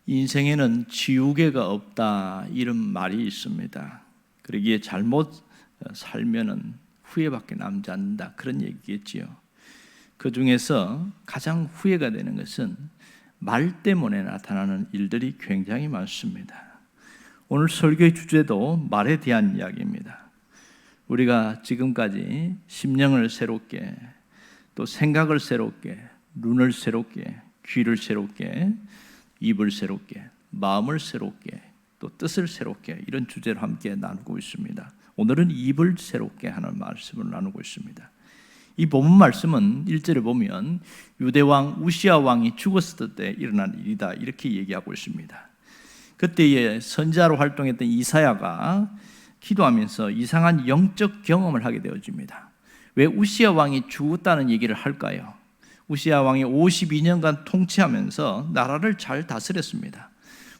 인생에는 지우개가 없다 이런 말이 있습니다. 그러기에 잘못 살면은 후회밖에 남지 않는다 그런 얘기겠지요. 그 중에서 가장 후회가 되는 것은 말 때문에 나타나는 일들이 굉장히 많습니다. 오늘 설교의 주제도 말에 대한 이야기입니다. 우리가 지금까지 심령을 새롭게, 또 생각을 새롭게, 눈을 새롭게, 귀를 새롭게, 입을 새롭게, 마음을 새롭게, 또 뜻을 새롭게 이런 주제로 함께 나누고 있습니다. 오늘은 입을 새롭게 하는 말씀을 나누고 있습니다. 이 본문 말씀은 1절에 보면 유대왕 우시야 왕이 죽었을 때 일어난 일이다 이렇게 얘기하고 있습니다. 그때에 선지자로 활동했던 이사야가 기도하면서 이상한 영적 경험을 하게 되어집니다. 왜 우시야 왕이 죽었다는 얘기를 할까요? 우시야 왕이 52년간 통치하면서 나라를 잘 다스렸습니다.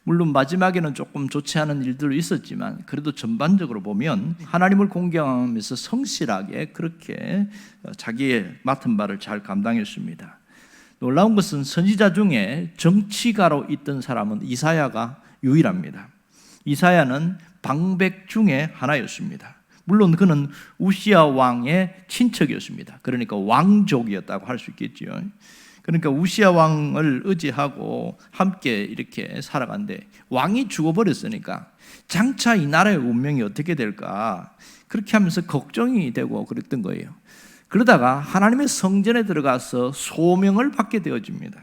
물론 마지막에는 조금 좋지 않은 일들도 있었지만 그래도 전반적으로 보면 하나님을 공경하면서 성실하게 그렇게 자기의 맡은 바를 잘 감당했습니다. 놀라운 것은 선지자 중에 정치가로 있던 사람은 이사야가 유일합니다. 이사야는 방백 중에 하나였습니다. 물론 그는 우시야 왕의 친척이었습니다. 그러니까 왕족이었다고 할 수 있겠죠. 그러니까 우시야 왕을 의지하고 함께 이렇게 살아간데 왕이 죽어버렸으니까 장차 이 나라의 운명이 어떻게 될까 그렇게 하면서 걱정이 되고 그랬던 거예요. 그러다가 하나님의 성전에 들어가서 소명을 받게 되어집니다.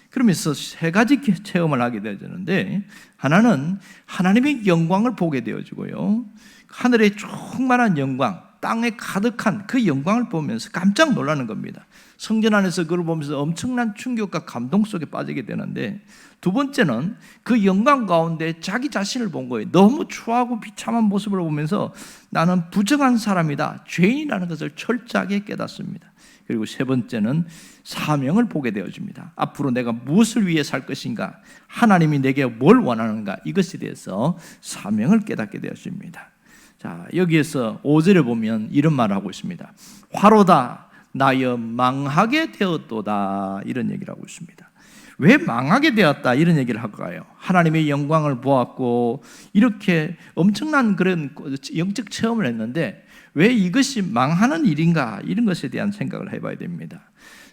그러면서 세 가지 체험을 하게 되어지는데, 하나는 하나님의 영광을 보게 되어지고요, 하늘의 충만한 영광, 땅에 가득한 그 영광을 보면서 깜짝 놀라는 겁니다. 성전 안에서 그걸 보면서 엄청난 충격과 감동 속에 빠지게 되는데, 두 번째는 그 영광 가운데 자기 자신을 본 거예요. 너무 추하고 비참한 모습을 보면서 나는 부정한 사람이다, 죄인이라는 것을 철저하게 깨닫습니다. 그리고 세 번째는 사명을 보게 되어집니다. 앞으로 내가 무엇을 위해 살 것인가, 하나님이 내게 뭘 원하는가, 이것에 대해서 사명을 깨닫게 되었습니다. 자, 여기에서 5절에 보면 이런 말을 하고 있습니다. 화로다 나여 망하게 되었도다, 이런 얘기를 하고 있습니다. 왜 망하게 되었다 이런 얘기를 할까요? 하나님의 영광을 보았고 이렇게 엄청난 그런 영적 체험을 했는데 왜 이것이 망하는 일인가, 이런 것에 대한 생각을 해봐야 됩니다.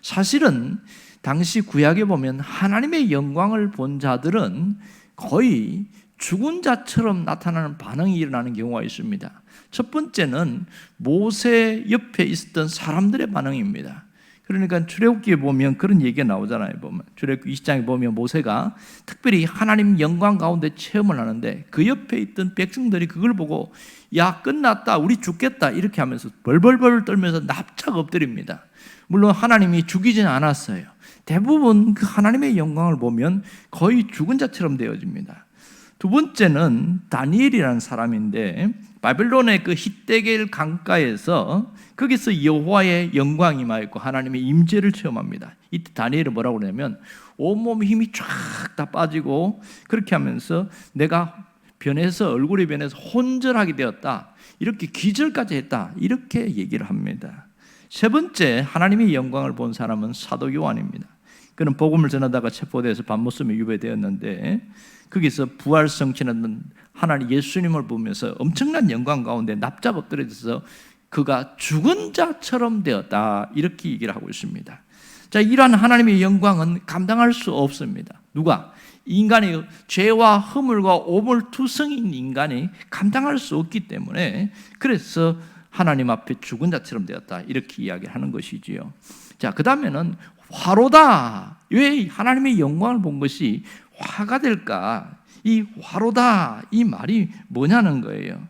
사실은 당시 구약에 보면 하나님의 영광을 본 자들은 거의 죽은 자처럼 나타나는 반응이 일어나는 경우가 있습니다. 첫 번째는 모세 옆에 있었던 사람들의 반응입니다. 그러니까 출애굽기에 보면 그런 얘기가 나오잖아요. 보면 출애굽기 20장에 보면 모세가 특별히 하나님 영광 가운데 체험을 하는데 그 옆에 있던 백성들이 그걸 보고 야 끝났다, 우리 죽겠다, 이렇게 하면서 벌벌벌 떨면서 납작 엎드립니다. 물론 하나님이 죽이지는 않았어요. 대부분 그 하나님의 영광을 보면 거의 죽은 자처럼 되어집니다. 두 번째는 다니엘이라는 사람인데 바벨론의 그 히데겔 강가에서 거기서 여호와의 영광이 임하였고 하나님의 임재를 체험합니다. 이때 다니엘은 뭐라고 그러냐면 온몸 힘이 쫙 다 빠지고 그렇게 하면서 내가 변해서, 얼굴이 변해서 혼절하게 되었다, 이렇게 기절까지 했다, 이렇게 얘기를 합니다. 세 번째 하나님의 영광을 본 사람은 사도 요한입니다. 그는 복음을 전하다가 체포돼서 밤모섬에 유배되었는데 거기서 부활성취하는 하나님 예수님을 보면서 엄청난 영광 가운데 납작 엎드려져서 그가 죽은 자처럼 되었다, 이렇게 얘기를 하고 있습니다. 자, 이러한 하나님의 영광은 감당할 수 없습니다. 누가? 인간의 죄와 허물과 오물투성인 인간이 감당할 수 없기 때문에, 그래서 하나님 앞에 죽은 자처럼 되었다, 이렇게 이야기하는 것이지요. 자, 그 다음에는 화로다. 왜 하나님의 영광을 본 것이 화가 될까? 이 화로다, 이 말이 뭐냐는 거예요.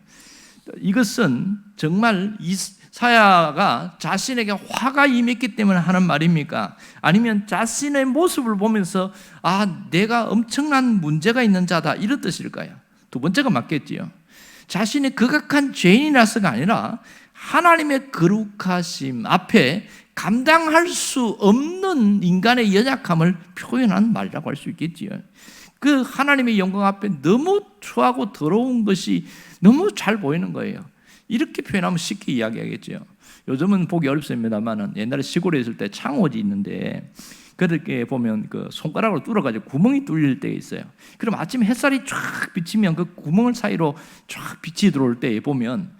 이것은 정말 이사야가 자신에게 화가 임했기 때문에 하는 말입니까? 아니면 자신의 모습을 보면서 아, 내가 엄청난 문제가 있는 자다, 이런 뜻일까요? 두 번째가 맞겠지요. 자신이 극악한 죄인이라서가 아니라 하나님의 거룩하심 앞에 감당할 수 없는 인간의 연약함을 표현한 말이라고 할 수 있겠지요. 그 하나님의 영광 앞에 너무 추하고 더러운 것이 너무 잘 보이는 거예요. 이렇게 표현하면 쉽게 이야기하겠죠. 요즘은 보기 어렵습니다만 옛날에 시골에 있을 때 창호지 있는데 그렇게 보면 그 손가락으로 뚫어가지고 구멍이 뚫릴 때가 있어요. 그럼 아침에 햇살이 쫙 비치면 그 구멍 사이로 쫙 빛이 들어올 때 보면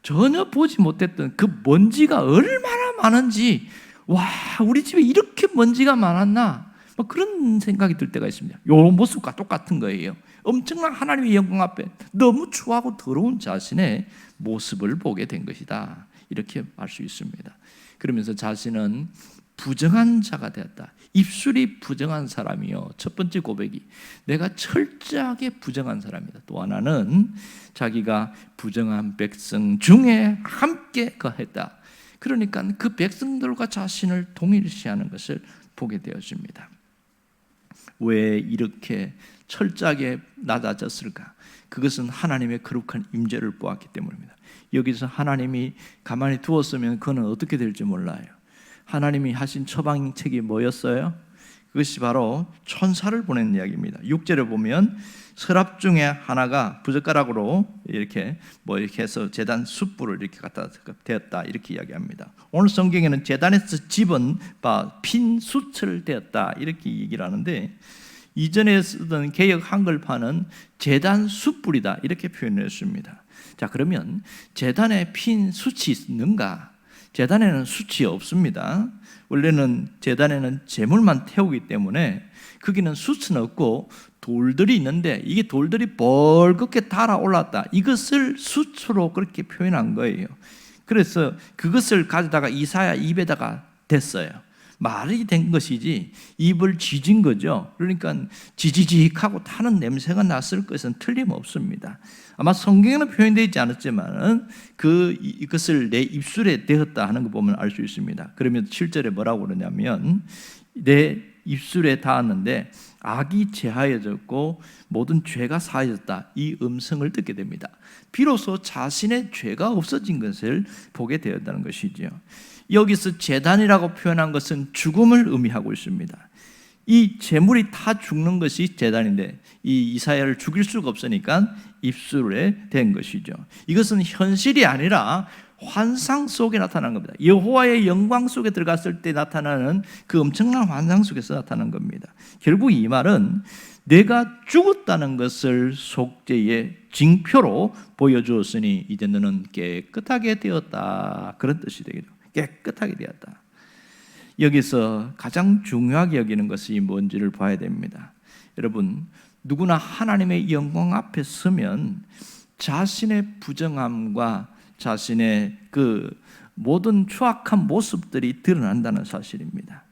전혀 보지 못했던 그 먼지가 얼마나 많은지, 와, 우리 집에 이렇게 먼지가 많았나, 뭐 그런 생각이 들 때가 있습니다. 요 모습과 똑같은 거예요. 엄청난 하나님의 영광 앞에 너무 추하고 더러운 자신의 모습을 보게 된 것이다, 이렇게 말 수 있습니다. 그러면서 자신은 부정한 자가 되었다. 입술이 부정한 사람이요. 첫 번째 고백이 내가 철저하게 부정한 사람이다. 또 하나는 자기가 부정한 백성 중에 함께 거했다. 그러니까 그 백성들과 자신을 동일시하는 것을 보게 되었습니다. 왜 이렇게 철저하게 낮아졌을까? 그것은 하나님의 거룩한 임재를 보았기 때문입니다. 여기서 하나님이 가만히 두었으면 그는 어떻게 될지 몰라요. 하나님이 하신 처방책이 뭐였어요? 그것이 바로 천사를 보낸 이야기입니다. 6절에 보면 서랍 중에 하나가 부젓가락으로 이렇게 해서 제단 숯불을 이렇게 갖다 대었다, 이렇게 이야기합니다. 오늘 성경에는 제단에서 집은 핀 숯을 대었다, 이렇게 얘기를 하는데, 이전에 쓰던 개역 한글판은 제단 숯불이다, 이렇게 표현했습니다. 자, 그러면 제단에 핀 숯이 있는가? 제단에는 숯이 없습니다. 원래는 제단에는 제물만 태우기 때문에 거기는 숯은 없고 돌들이 있는데, 이게 돌들이 벌겋게 달아올랐다, 이것을 숯으로 그렇게 표현한 거예요. 그래서 그것을 가져다가 이사야 입에다가 댔어요. 말이 된 것이지 입을 쥐진 거죠. 그러니까 지지직하고 타는 냄새가 났을 것은 틀림없습니다. 아마 성경에는 표현되어 있지 않았지만 이것을 내 입술에 대었다 하는 거 보면 알 수 있습니다. 그러면 7절에 뭐라고 그러냐면 내 입술에 닿았는데 악이 제하여졌고 모든 죄가 사해졌다, 이 음성을 듣게 됩니다. 비로소 자신의 죄가 없어진 것을 보게 되었다는 것이죠. 여기서 제단이라고 표현한 것은 죽음을 의미하고 있습니다. 이 제물이 타 죽는 것이 제단인데 이 이사야를 죽일 수가 없으니까 입술에 댄 것이죠. 이것은 현실이 아니라 환상 속에 나타난 겁니다. 여호와의 영광 속에 들어갔을 때 나타나는 그 엄청난 환상 속에서 나타난 겁니다. 결국 이 말은 내가 죽었다는 것을 속죄의 징표로 보여주었으니 이제 너는 깨끗하게 되었다, 그런 뜻이 되겠죠. 깨끗하게 되었다. 여기서 가장 중요하게 여기는 것이 뭔지를 봐야 됩니다. 여러분, 누구나 하나님의 영광 앞에 서면 자신의 부정함과 자신의 그 모든 추악한 모습들이 드러난다는 사실입니다.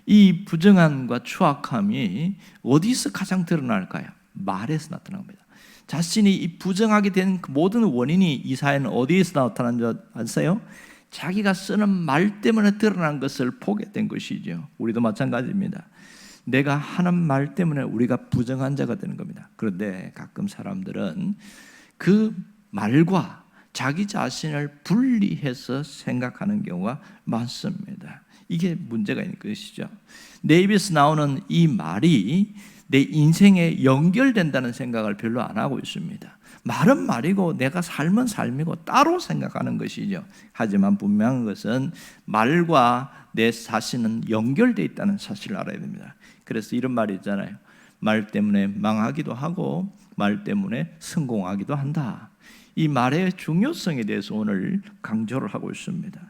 이 부정함과 추악함이 어디서 가장 드러날까요? 말에서 나타납니다. 자신이 이 부정하게 된 그 모든 원인이 이사야는 어디에서 나타난 줄 아세요? 자기가 쓰는 말 때문에 드러난 것을 보게 된 것이죠. 우리도 마찬가지입니다. 내가 하는 말 때문에 우리가 부정한 자가 되는 겁니다. 그런데 가끔 사람들은 그 말과 자기 자신을 분리해서 생각하는 경우가 많습니다. 이게 문제가 있는 것이죠. 내 입에서 나오는 이 말이 내 인생에 연결된다는 생각을 별로 안 하고 있습니다. 말은 말이고 내가 삶은 삶이고 따로 생각하는 것이죠. 하지만 분명한 것은 말과 내 자신은 연결되어 있다는 사실을 알아야 됩니다. 그래서 이런 말이 있잖아요. 말 때문에 망하기도 하고 말 때문에 성공하기도 한다. 이 말의 중요성에 대해서 오늘 강조를 하고 있습니다.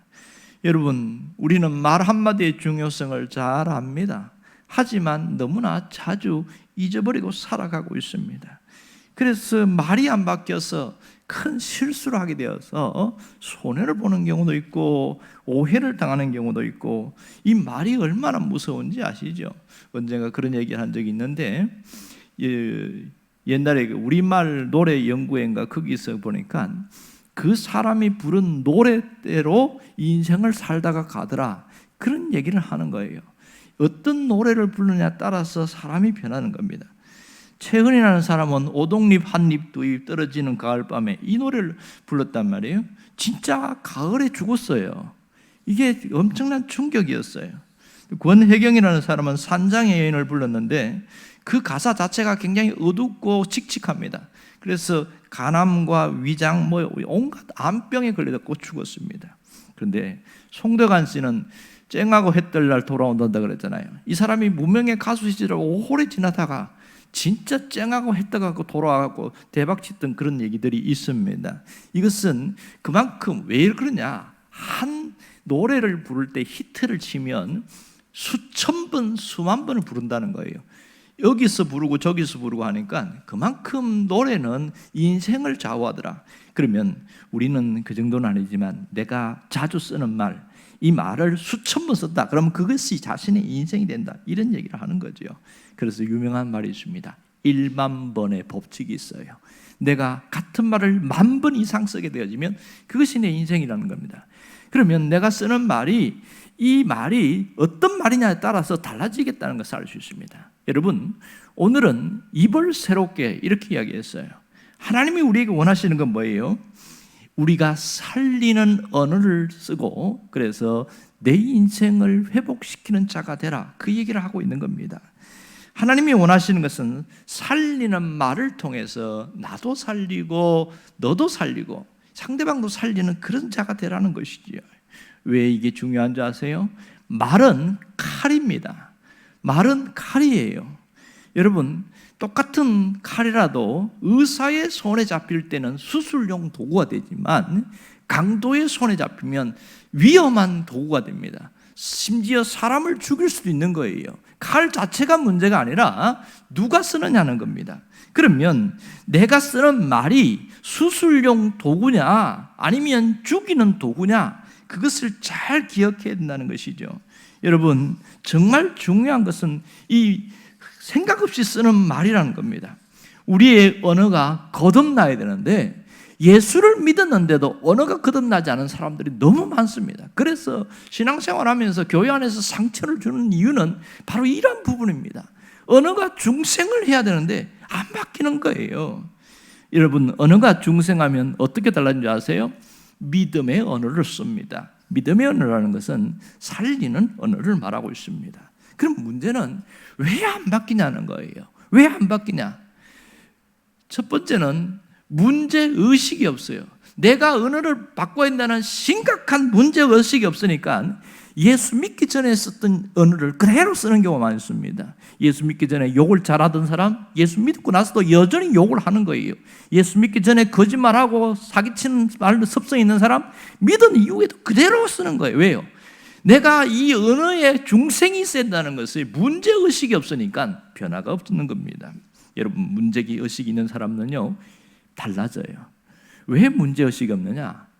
여러분, 우리는 말 한마디의 중요성을 잘 압니다. 하지만 너무나 자주 잊어버리고 살아가고 있습니다. 그래서 말이 안 바뀌어서 큰 실수를 하게 되어서 손해를 보는 경우도 있고 오해를 당하는 경우도 있고, 이 말이 얼마나 무서운지 아시죠? 언젠가 그런 얘기를 한 적이 있는데, 옛날에 우리말 노래 연구회인가 거기서 보니까 그 사람이 부른 노래대로 인생을 살다가 가더라, 그런 얘기를 하는 거예요. 어떤 노래를 부르느냐에 따라서 사람이 변하는 겁니다. 최은이라는 사람은 오동잎 한잎 두잎 떨어지는 가을밤에 이 노래를 불렀단 말이에요. 진짜 가을에 죽었어요. 이게 엄청난 충격이었어요. 권혜경이라는 사람은 산장의 여인을 불렀는데 그 가사 자체가 굉장히 어둡고 칙칙합니다. 그래서 간암과 위장 온갖 암병에 걸려서 죽었습니다. 그런데 송덕한 씨는 쨍하고 해 뜰 날 돌아온다 그랬잖아요. 이 사람이 무명의 가수 시절하고 오래 지나다가 진짜 쨍하고 해 떠가고 돌아가고 대박쳤던 그런 얘기들이 있습니다. 이것은 그만큼 왜 그러냐, 한 노래를 부를 때 히트를 치면 수천 번 수만 번을 부른다는 거예요. 여기서 부르고 저기서 부르고 하니까 그만큼 노래는 인생을 좌우하더라. 그러면 우리는 그 정도는 아니지만 내가 자주 쓰는 말, 이 말을 수천 번 썼다, 그러면 그것이 자신의 인생이 된다, 이런 얘기를 하는 거죠. 그래서 유명한 말이 있습니다. 1만 번의 법칙이 있어요. 내가 같은 말을 10,000번 이상 쓰게 되어지면 그것이 내 인생이라는 겁니다. 그러면 내가 쓰는 말이, 이 말이 어떤 말이냐에 따라서 달라지겠다는 것을 알 수 있습니다. 여러분, 오늘은 입을 새롭게 이렇게 이야기했어요. 하나님이 우리에게 원하시는 건 뭐예요? 우리가 살리는 언어를 쓰고, 그래서 내 인생을 회복시키는 자가 되라, 그 얘기를 하고 있는 겁니다. 하나님이 원하시는 것은 살리는 말을 통해서 나도 살리고 너도 살리고 상대방도 살리는 그런 자가 되라는 것이지요. 왜 이게 중요한지 아세요? 말은 칼입니다. 말은 칼이에요. 여러분, 똑같은 칼이라도 의사의 손에 잡힐 때는 수술용 도구가 되지만 강도의 손에 잡히면 위험한 도구가 됩니다. 심지어 사람을 죽일 수도 있는 거예요. 칼 자체가 문제가 아니라 누가 쓰느냐는 겁니다. 그러면 내가 쓰는 말이 수술용 도구냐 아니면 죽이는 도구냐, 그것을 잘 기억해야 된다는 것이죠. 여러분, 정말 중요한 것은 이 생각 없이 쓰는 말이라는 겁니다. 우리의 언어가 거듭나야 되는데 예수를 믿었는데도 언어가 거듭나지 않은 사람들이 너무 많습니다. 그래서 신앙생활하면서 교회 안에서 상처를 주는 이유는 바로 이런 부분입니다. 언어가 중생을 해야 되는데 안 바뀌는 거예요. 여러분, 언어가 중생하면 어떻게 달라진지 아세요? 믿음의 언어를 씁니다. 믿음의 언어라는 것은 살리는 언어를 말하고 있습니다. 그럼 문제는 왜 안 바뀌냐는 거예요. 왜 안 바뀌냐? 첫 번째는 문제의식이 없어요. 내가 언어를 바꿔야 한다는 심각한 문제의식이 없으니까 예수 믿기 전에 썼던 언어를 그대로 쓰는 경우가 많습니다. 예수 믿기 전에 욕을 잘하던 사람, 예수 믿고 나서도 여전히 욕을 하는 거예요. 예수 믿기 전에 거짓말하고 사기치는 말로 습성이 있는 사람, 믿은 이후에도 그대로 쓰는 거예요. 왜요? 내가 이 언어에 중생이 있어야 한다는 것을 문제의식이 없으니까 변화가 없는 겁니다. 여러분, 문제의식이 있는 사람은요 달라져요. 왜 문제의식이 없느냐?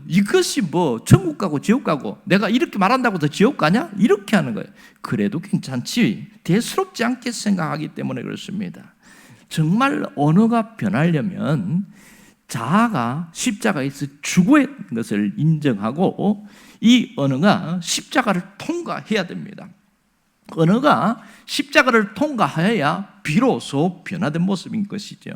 이것이 천국 가고 지옥 가고 내가 이렇게 말한다고 더 지옥 가냐? 이렇게 하는 거예요. 그래도 괜찮지, 대수롭지 않게 생각하기 때문에 그렇습니다. 정말 언어가 변하려면 자아가 십자가에서 죽어야 하는 것을 인정하고 이 언어가 십자가를 통과해야 됩니다. 언어가 십자가를 통과해야 비로소 변화된 모습인 것이죠.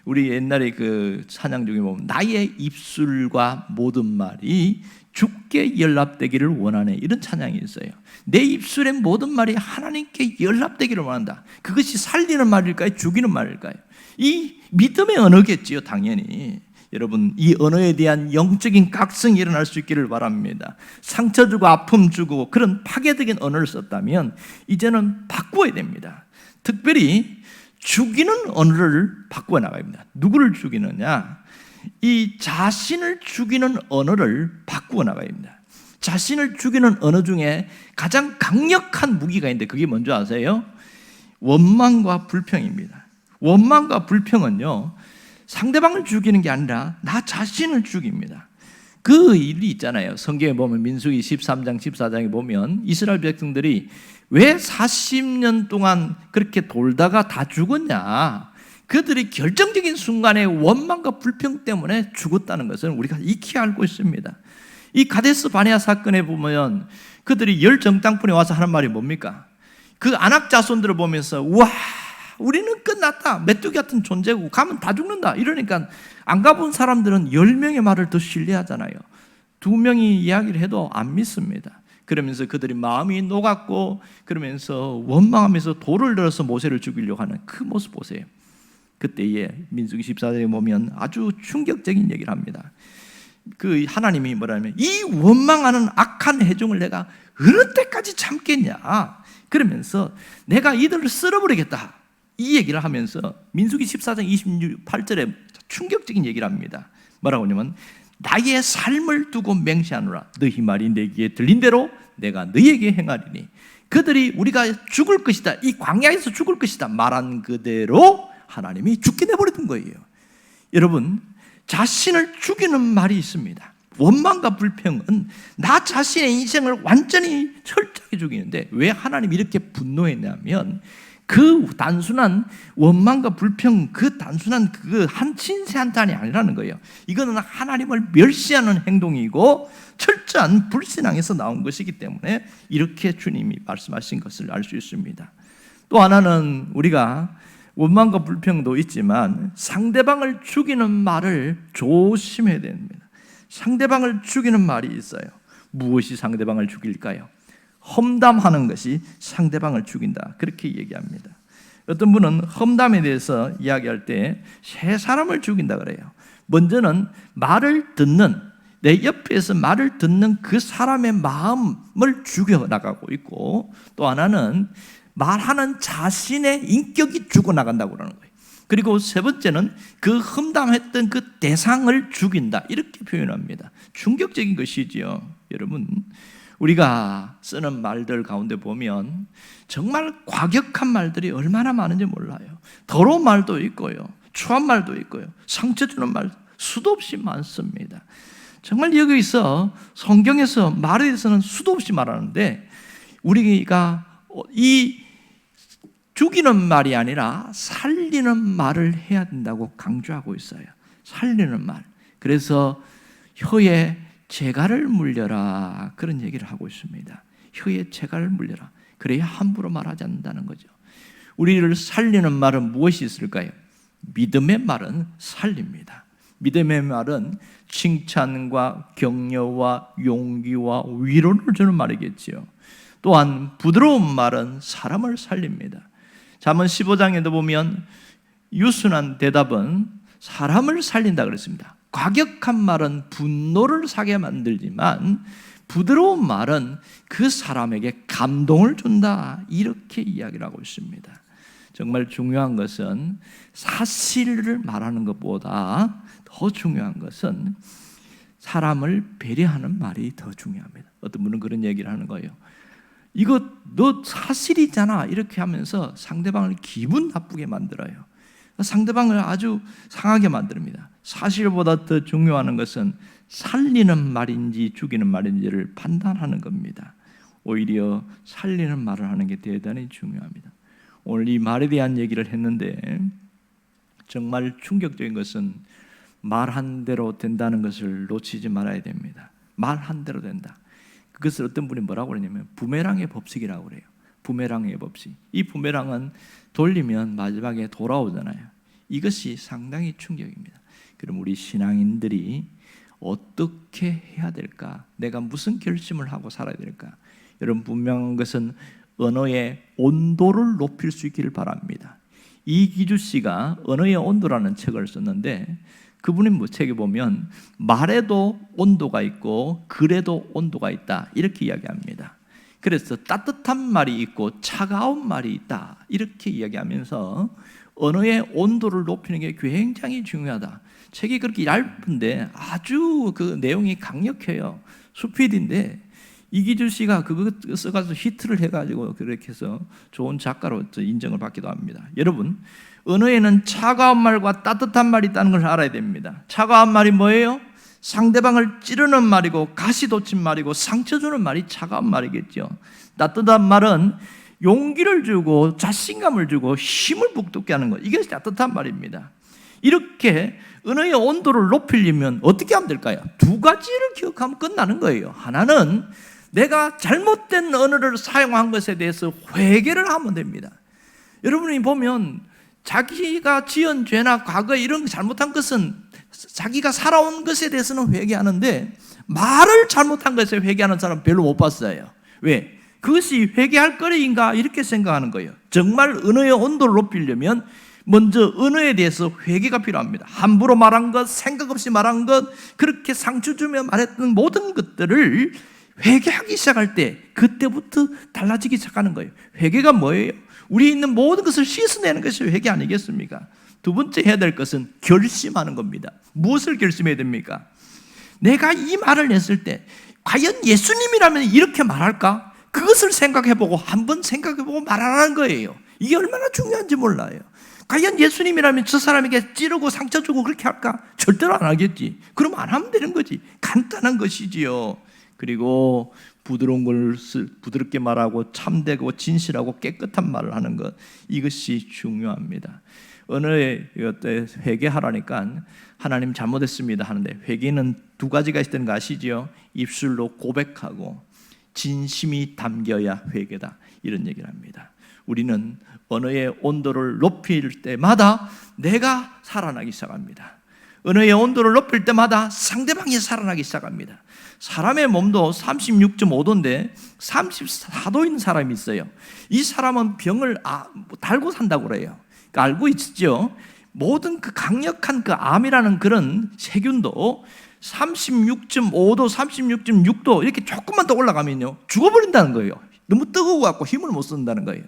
우리 옛날에 그 찬양 중에 보면 나의 입술과 모든 말이 주께 연락되기를 원하네, 이런 찬양이 있어요. 내 입술의 모든 말이 하나님께 연락되기를 원한다. 그것이 살리는 말일까요? 죽이는 말일까요? 이 믿음의 언어겠지요, 당연히. 여러분, 이 언어에 대한 영적인 각성이 일어날 수 있기를 바랍니다. 상처 주고 아픔 주고 그런 파괴적인 언어를 썼다면 이제는 바꾸어야 됩니다. 특별히 죽이는 언어를 바꾸어 나가야 합니다. 누구를 죽이느냐? 이 자신을 죽이는 언어를 바꾸어 나가야 합니다. 자신을 죽이는 언어 중에 가장 강력한 무기가 있는데 그게 뭔지 아세요? 원망과 불평입니다. 원망과 불평은요, 상대방을 죽이는 게 아니라 나 자신을 죽입니다. 그 일이 있잖아요. 성경에 보면 민수기 13장 14장에 보면 이스라엘 백성들이 왜 40년 동안 그렇게 돌다가 다 죽었냐? 그들이 결정적인 순간에 원망과 불평 때문에 죽었다는 것을 우리가 익히 알고 있습니다. 이 가데스 바네아 사건에 보면 그들이 열 정당분에 와서 하는 말이 뭡니까? 그 안악 자손들을 보면서 와, 우리는 끝났다, 메뚜기 같은 존재고 가면 다 죽는다 이러니까 안 가본 사람들은 10명의 말을 더 신뢰하잖아요. 2명이 이야기를 해도 안 믿습니다. 그러면서 그들이 마음이 녹았고 그러면서 원망하면서 돌을 들어서 모세를 죽이려고 하는 그 모습 보세요. 그때에 민수기 14장에 보면 아주 충격적인 얘기를 합니다. 그 하나님이 뭐라면 이 원망하는 악한 회중을 내가 어느 때까지 참겠냐 그러면서 내가 이들을 쓸어버리겠다 이 얘기를 하면서 민수기 14장 28절에 충격적인 얘기를 합니다. 뭐라고 하냐면 나의 삶을 두고 맹세하노라 너희 말이 내게 들린 대로 내가 너희에게 행하리니 그들이 우리가 죽을 것이다 이 광야에서 죽을 것이다 말한 그대로 하나님이 죽게 내버리던 거예요. 여러분 자신을 죽이는 말이 있습니다. 원망과 불평은 나 자신의 인생을 완전히 철저하게 죽이는데 왜 하나님이 이렇게 분노했냐면 그 단순한 원망과 불평 그 단순한 그 한 신세 한탄이 아니라는 거예요. 이거는 하나님을 멸시하는 행동이고 철저한 불신앙에서 나온 것이기 때문에 이렇게 주님이 말씀하신 것을 알 수 있습니다. 또 하나는 우리가 원망과 불평도 있지만 상대방을 죽이는 말을 조심해야 됩니다. 상대방을 죽이는 말이 있어요. 무엇이 상대방을 죽일까요? 험담하는 것이 상대방을 죽인다 그렇게 얘기합니다. 어떤 분은 험담에 대해서 이야기할 때 세 사람을 죽인다 그래요. 먼저는 말을 듣는 내 옆에서 말을 듣는 그 사람의 마음을 죽여나가고 있고 또 하나는 말하는 자신의 인격이 죽어나간다고 그러는 거예요. 그리고 세 번째는 그 험담했던 그 대상을 죽인다 이렇게 표현합니다. 충격적인 것이지요. 여러분 우리가 쓰는 말들 가운데 보면 정말 과격한 말들이 얼마나 많은지 몰라요. 더러운 말도 있고요 추한 말도 있고요 상처 주는 말 수도 없이 많습니다. 정말 여기서 성경에서 말에 대해서는 수도 없이 말하는데 우리가 이 죽이는 말이 아니라 살리는 말을 해야 된다고 강조하고 있어요. 살리는 말. 그래서 혀에 재갈을 물려라 그런 얘기를 하고 있습니다. 혀에 재갈을 물려라. 그래야 함부로 말하지 않는다는 거죠. 우리를 살리는 말은 무엇이 있을까요? 믿음의 말은 살립니다. 믿음의 말은 칭찬과 격려와 용기와 위로를 주는 말이겠지요. 또한 부드러운 말은 사람을 살립니다. 잠언 15장에도 보면 유순한 대답은 사람을 살린다 그랬습니다. 과격한 말은 분노를 사게 만들지만 부드러운 말은 그 사람에게 감동을 준다 이렇게 이야기를 하고 있습니다. 정말 중요한 것은 사실을 말하는 것보다 더 중요한 것은 사람을 배려하는 말이 더 중요합니다. 어떤 분은 그런 얘기를 하는 거예요. 이거 너 사실이잖아 이렇게 하면서 상대방을 기분 나쁘게 만들어요. 상대방을 아주 상하게 만듭니다. 사실보다 더 중요한 것은 살리는 말인지 죽이는 말인지를 판단하는 겁니다. 오히려 살리는 말을 하는 게 대단히 중요합니다. 오늘 이 말에 대한 얘기를 했는데 정말 충격적인 것은 말한 대로 된다는 것을 놓치지 말아야 됩니다. 말한 대로 된다. 그것을 어떤 분이 뭐라고 그러냐면 부메랑의 법칙이라고 그래요. 부메랑의 법칙. 이 부메랑은 돌리면 마지막에 돌아오잖아요. 이것이 상당히 충격입니다. 그럼 우리 신앙인들이 어떻게 해야 될까? 내가 무슨 결심을 하고 살아야 될까? 여러분 분명한 것은 언어의 온도를 높일 수 있기를 바랍니다. 이기주 씨가 언어의 온도라는 책을 썼는데 그분이 뭐 책에 보면 말에도 온도가 있고 글에도 온도가 있다 이렇게 이야기합니다. 그래서 따뜻한 말이 있고 차가운 말이 있다 이렇게 이야기하면서 언어의 온도를 높이는 게 굉장히 중요하다. 책이 그렇게 얇은데 아주 그 내용이 강력해요. 수필인데 이기주 씨가 그거 써가지고 히트를 해가지고 그렇게 해서 좋은 작가로 인정을 받기도 합니다. 여러분 언어에는 차가운 말과 따뜻한 말이 있다는 걸 알아야 됩니다. 차가운 말이 뭐예요? 상대방을 찌르는 말이고 가시 돋친 말이고 상처 주는 말이 차가운 말이겠죠. 따뜻한 말은 용기를 주고 자신감을 주고 힘을 북돋게 하는 것, 이게 따뜻한 말입니다. 이렇게 언어의 온도를 높이려면 어떻게 하면 될까요? 두 가지를 기억하면 끝나는 거예요. 하나는 내가 잘못된 언어를 사용한 것에 대해서 회개를 하면 됩니다. 여러분이 보면 자기가 지은 죄나 과거에 이런 잘못한 것은 자기가 살아온 것에 대해서는 회개하는데 말을 잘못한 것에 회개하는 사람 별로 못 봤어요. 왜? 그것이 회개할 거리인가 이렇게 생각하는 거예요. 정말 언어의 온도를 높이려면 먼저 언어에 대해서 회개가 필요합니다. 함부로 말한 것, 생각 없이 말한 것, 그렇게 상처 주며 말했던 모든 것들을 회개하기 시작할 때 그때부터 달라지기 시작하는 거예요. 회개가 뭐예요? 우리에 있는 모든 것을 씻어내는 것이 회개 아니겠습니까? 두 번째 해야 될 것은 결심하는 겁니다. 무엇을 결심해야 됩니까? 내가 이 말을 했을 때 과연 예수님이라면 이렇게 말할까? 그것을 생각해보고 한번 생각해보고 말하라는 거예요. 이게 얼마나 중요한지 몰라요. 과연 예수님이라면 저 사람에게 찌르고 상처 주고 그렇게 할까? 절대로 안 하겠지. 그럼 안 하면 되는 거지. 간단한 것이지요. 그리고 부드러운 것을 부드럽게 말하고 참되고 진실하고 깨끗한 말을 하는 것, 이것이 중요합니다. 언어에 회개하라니까 하나님 잘못했습니다 하는데, 회개는 두 가지가 있다는 거 아시죠? 입술로 고백하고 진심이 담겨야 회개다, 이런 얘기를 합니다. 우리는 언어의 온도를 높일 때마다 내가 살아나기 시작합니다. 언어의 온도를 높일 때마다 상대방이 살아나기 시작합니다. 사람의 몸도 36.5도인데 34도인 사람이 있어요. 이 사람은 병을 달고 산다고 그래요. 그러니까 알고 있죠? 모든 그 강력한 그 암이라는 그런 세균도 36.5도, 36.6도 이렇게 조금만 더 올라가면요 죽어버린다는 거예요. 너무 뜨거워갖고 힘을 못 쓴다는 거예요.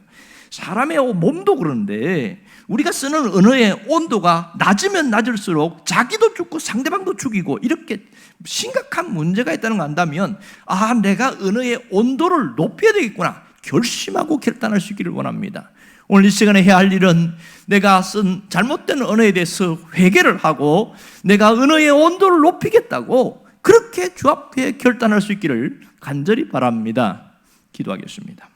사람의 몸도 그런데 우리가 쓰는 언어의 온도가 낮으면 낮을수록 자기도 죽고 상대방도 죽이고 이렇게 심각한 문제가 있다는 걸 안다면, 내가 언어의 온도를 높여야 되겠구나, 결심하고 결단할 수 있기를 원합니다. 오늘 이 시간에 해야 할 일은 내가 쓴 잘못된 언어에 대해서 회개를 하고 내가 언어의 온도를 높이겠다고 그렇게 주 앞에 결단할 수 있기를 간절히 바랍니다. 기도하겠습니다.